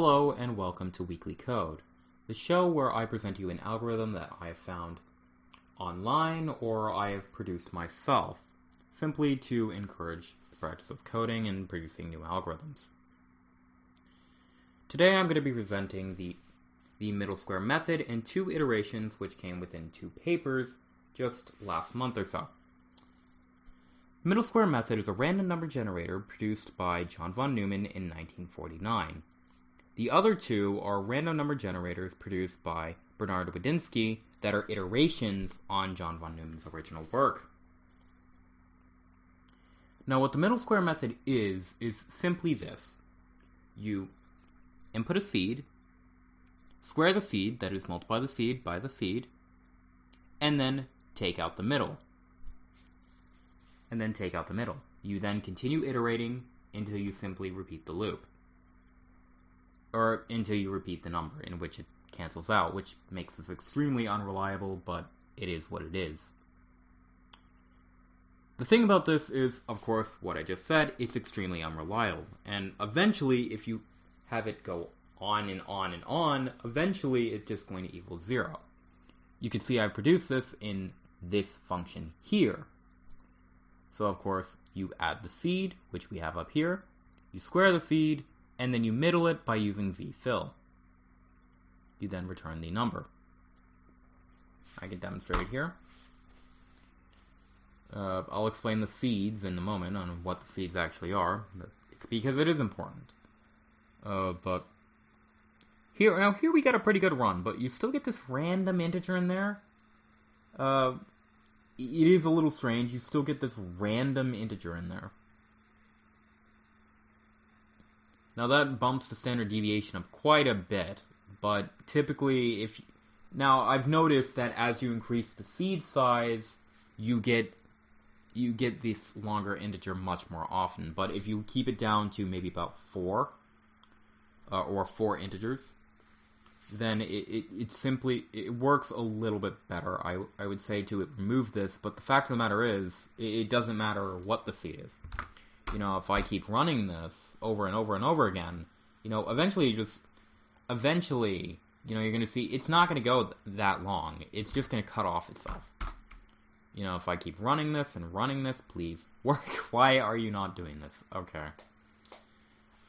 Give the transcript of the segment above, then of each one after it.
Hello and welcome to Weekly Code, the show where I present you an algorithm that I have found online or I have produced myself, simply to encourage the practice of coding and producing new algorithms. Today I'm going to be presenting the middle square method in 2 iterations which came within 2 papers just last month or so. The middle square method is a random number generator produced by John von Neumann in 1949. The other 2 are random number generators produced by Bernard Wadinsky that are iterations on John von Neumann's original work. Now what the middle square method is simply this. You input a seed, square the seed, that is multiply the seed by the seed, and then take out the middle. You then continue iterating until you simply repeat the loop. Or until you repeat the number in which it cancels out, which makes this extremely unreliable, but it is what it is. The thing about this is, of course, what I just said, it's extremely unreliable. And eventually, if you have it go on and on and on, eventually it's just going to equal 0. You can see I produced this in this function here. So of course, you add the seed, which we have up here, you square the seed, and then you middle it by using zfill. You then return the number. I can demonstrate it here. I'll explain the seeds in a moment on what the seeds actually are, because it is important. But here we get a pretty good run, but you still get this random integer in there. It is a little strange. You still get this random integer in there. Now that bumps the standard deviation up quite a bit, but typically now I've noticed that as you increase the seed size, you get this longer integer much more often. But if you keep it down to maybe about 4 or 4 integers, then it works a little bit better. I would say to remove this, but the fact of the matter is, it doesn't matter what the seed is. If I keep running this over and over and over again, eventually, you're going to see it's not going to go that long. It's just going to cut off itself. If I keep running this and running this, please work. Why are you not doing this? Okay.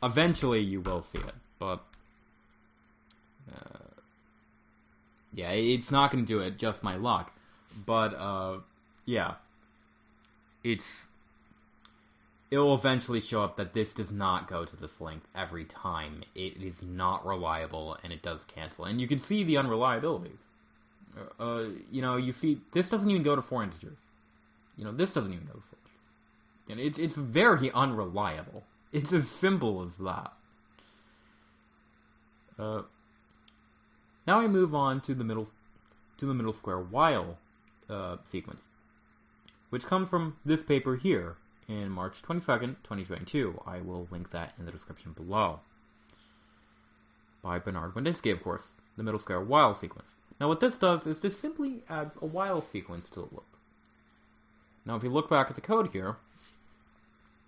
Eventually, you will see it, but yeah, it's not going to do it, just my luck. But, yeah. It will eventually show up that this does not go to this length every time. It is not reliable, and it does cancel. And you can see the unreliabilities. You see, this doesn't even go to 4 integers. This doesn't even go to 4 integers. It's very unreliable. It's as simple as that. Now I move on to the middle square while sequence, which comes from this paper here in March 22nd, 2022. I will link that in the description below. By Bernard Wadinsky, of course, the middle square while sequence. Now what this does is this simply adds a while sequence to the loop. Now if you look back at the code here,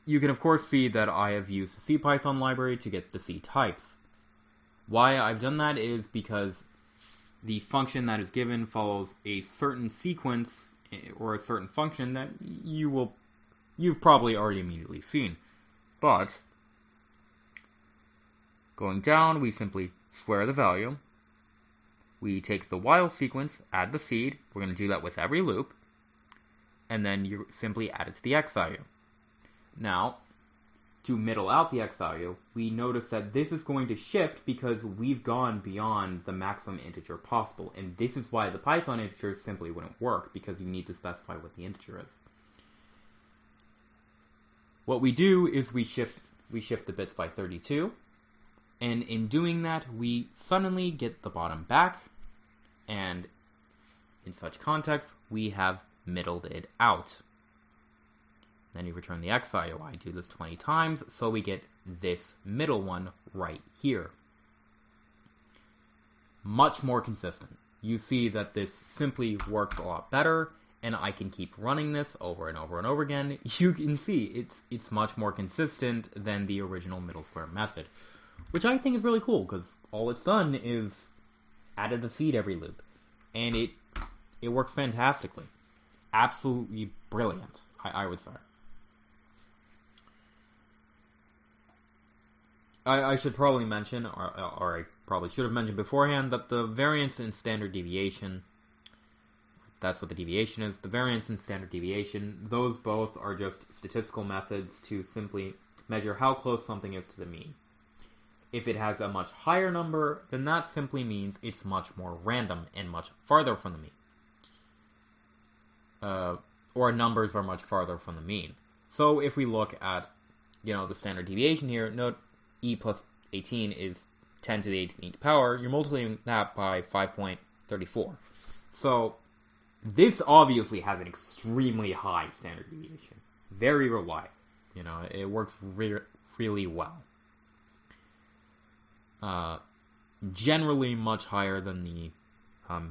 you can of course see that I have used the CPython library to get the C types. Why I've done that is because the function that is given follows a certain sequence or a certain function that you've probably already immediately seen. But going down, we simply square the value. We take the while sequence, add the seed. We're going to do that with every loop. And then you simply add it to the x value. Now, to middle out the x value, we notice that this is going to shift because we've gone beyond the maximum integer possible. And this is why the Python integers simply wouldn't work, because you need to specify what the integer is. What we do is we shift the bits by 32. And in doing that, we suddenly get the bottom back. And in such context, we have middled it out. Then you return the x value. I do this 20 times, so we get this middle one right here. Much more consistent. You see that this simply works a lot better, and I can keep running this over and over and over again. You can see it's much more consistent than the original middle square method, which I think is really cool, because all it's done is added the seed every loop. And it works fantastically. Absolutely brilliant, I would say. I should probably mention, or I probably should have mentioned beforehand, that the variance in standard deviation, that's what the deviation is, the variance in standard deviation, those both are just statistical methods to simply measure how close something is to the mean. If it has a much higher number, then that simply means it's much more random and much farther from the mean. Or numbers are much farther from the mean. So if we look at, the standard deviation here, note e plus 18 is 10 to the 18th power. You're multiplying that by 5.34. So this obviously has an extremely high standard deviation. Very reliable. It works really well. Generally much higher than the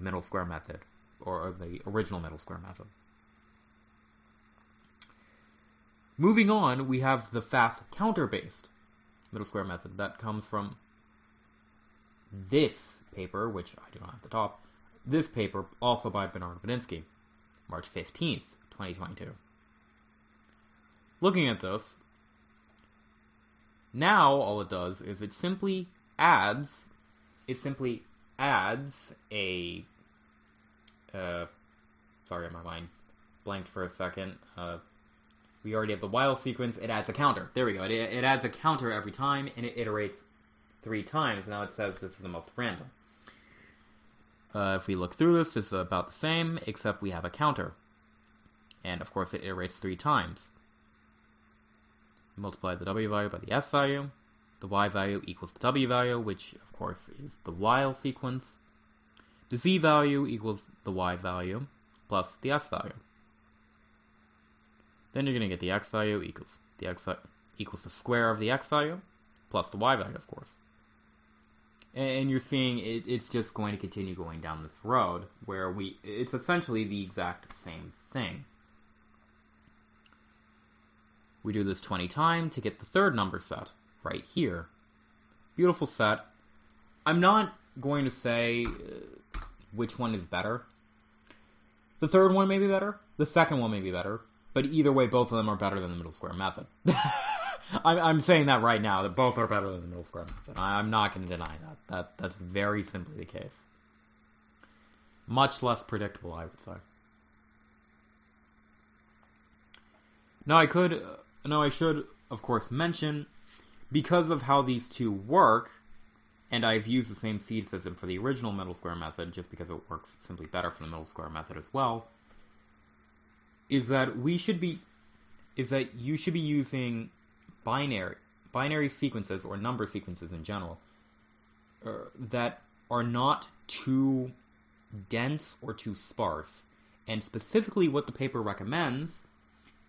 middle square method, or the original middle square method. Moving on, we have the fast counter-based middle square method that comes from this paper, which I do not have at the top. This paper, also by Bernard Badinsky, March 15th, 2022. Looking at this, now all it does is it simply adds a sorry, my mind blanked for a second. We already have the while sequence. It adds a counter. There we go. It adds a counter every time, and it iterates 3 times. Now it says this is the most random. If we look through this is about the same, except we have a counter. And of course it iterates 3 times. Multiply the w value by the s value. The y value equals the w value, which of course is the while sequence. The z value equals the y value plus the s value. Then you're going to get the x value equals the square of the x value plus the y value, of course. And you're seeing it's just going to continue going down this road where it's essentially the exact same thing. We do this 20 times to get the third number set right here. Beautiful set. I'm not going to say which one is better. The third one may be better. The second one may be better. But either way, both of them are better than the middle square method. I'm saying that right now, that both are better than the middle square method. I'm not going to deny that. That's very simply the case. Much less predictable, I would say. Now I should, of course, mention, because of how these two work, and I've used the same seed system for the original middle square method, just because it works simply better for the middle square method as well, is that you should be using binary sequences or number sequences in general that are not too dense or too sparse. And specifically what the paper recommends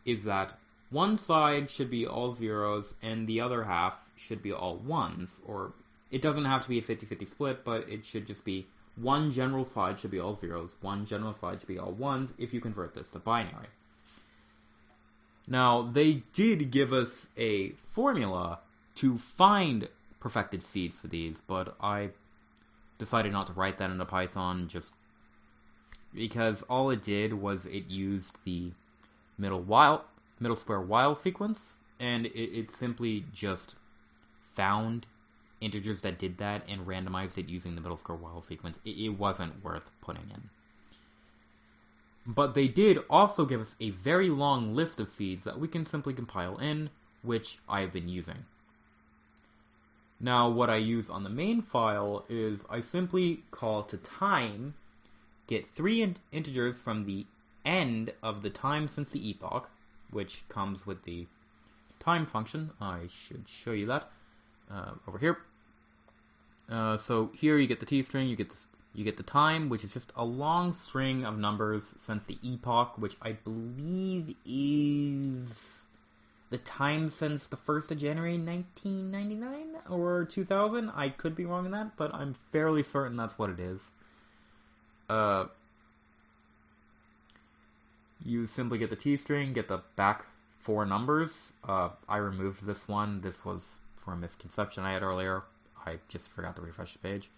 is that one side should be all zeros and the other half should be all ones. Or it doesn't have to be a 50-50 split, but it should just be one general side should be all zeros, one general side should be all ones if you convert this to binary. Now, they did give us a formula to find perfected seeds for these, but I decided not to write that into Python just because all it did was it used the middle square while sequence, and it simply just found integers that did that and randomized it using the middle square while sequence. It wasn't worth putting in. But they did also give us a very long list of seeds that we can simply compile in, which I have been using. Now, what I use on the main file is I simply call to time, get 3 integers from the end of the time since the epoch, which comes with the time function. I should show you that over here. So here you get the t-string, you get the time, which is just a long string of numbers since the epoch, which I believe is the time since the 1st of January 1999 or 2000. I could be wrong in that, but I'm fairly certain that's what it is. You simply get the t-string, get the back 4 numbers. I removed this one. This was for a misconception I had earlier. I just forgot to refresh the page.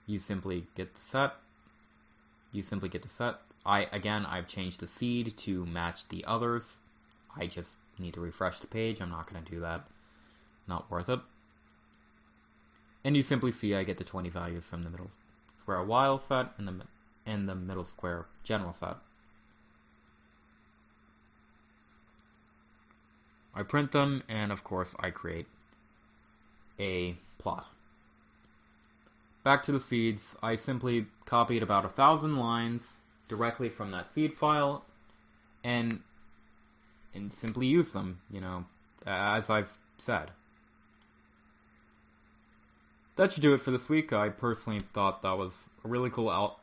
You simply get the set. I've changed the seed to match the others. I just need to refresh the page. I'm not going to do that. Not worth it. And you simply see I get the 20 values from the middle square while set and the middle square general set. I print them, and of course I create a plot. Back to the seeds, I simply copied about 1,000 lines directly from that seed file and simply use them, as I've said. That should do it for this week. I personally thought that was a really cool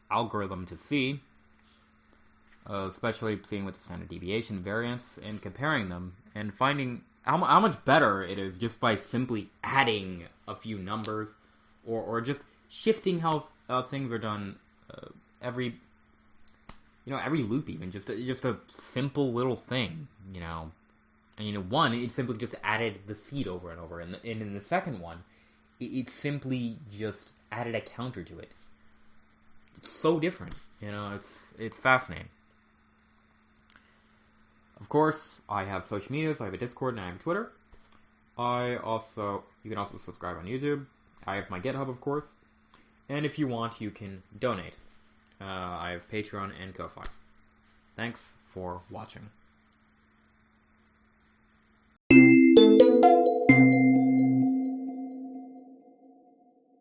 algorithm to see, especially seeing with the standard deviation variance and comparing them and finding how much better it is just by simply adding a few numbers or just shifting how things are done every loop, even just a simple little thing, And one, it simply just added the seed over and over, and in the second one, it simply just added a counter to it. It's so different, it's fascinating. Of course, I have social medias. I have a Discord and I have a Twitter. You can also subscribe on YouTube. I have my GitHub, of course. And if you want, you can donate. I have Patreon and Ko-Fi. Thanks for watching.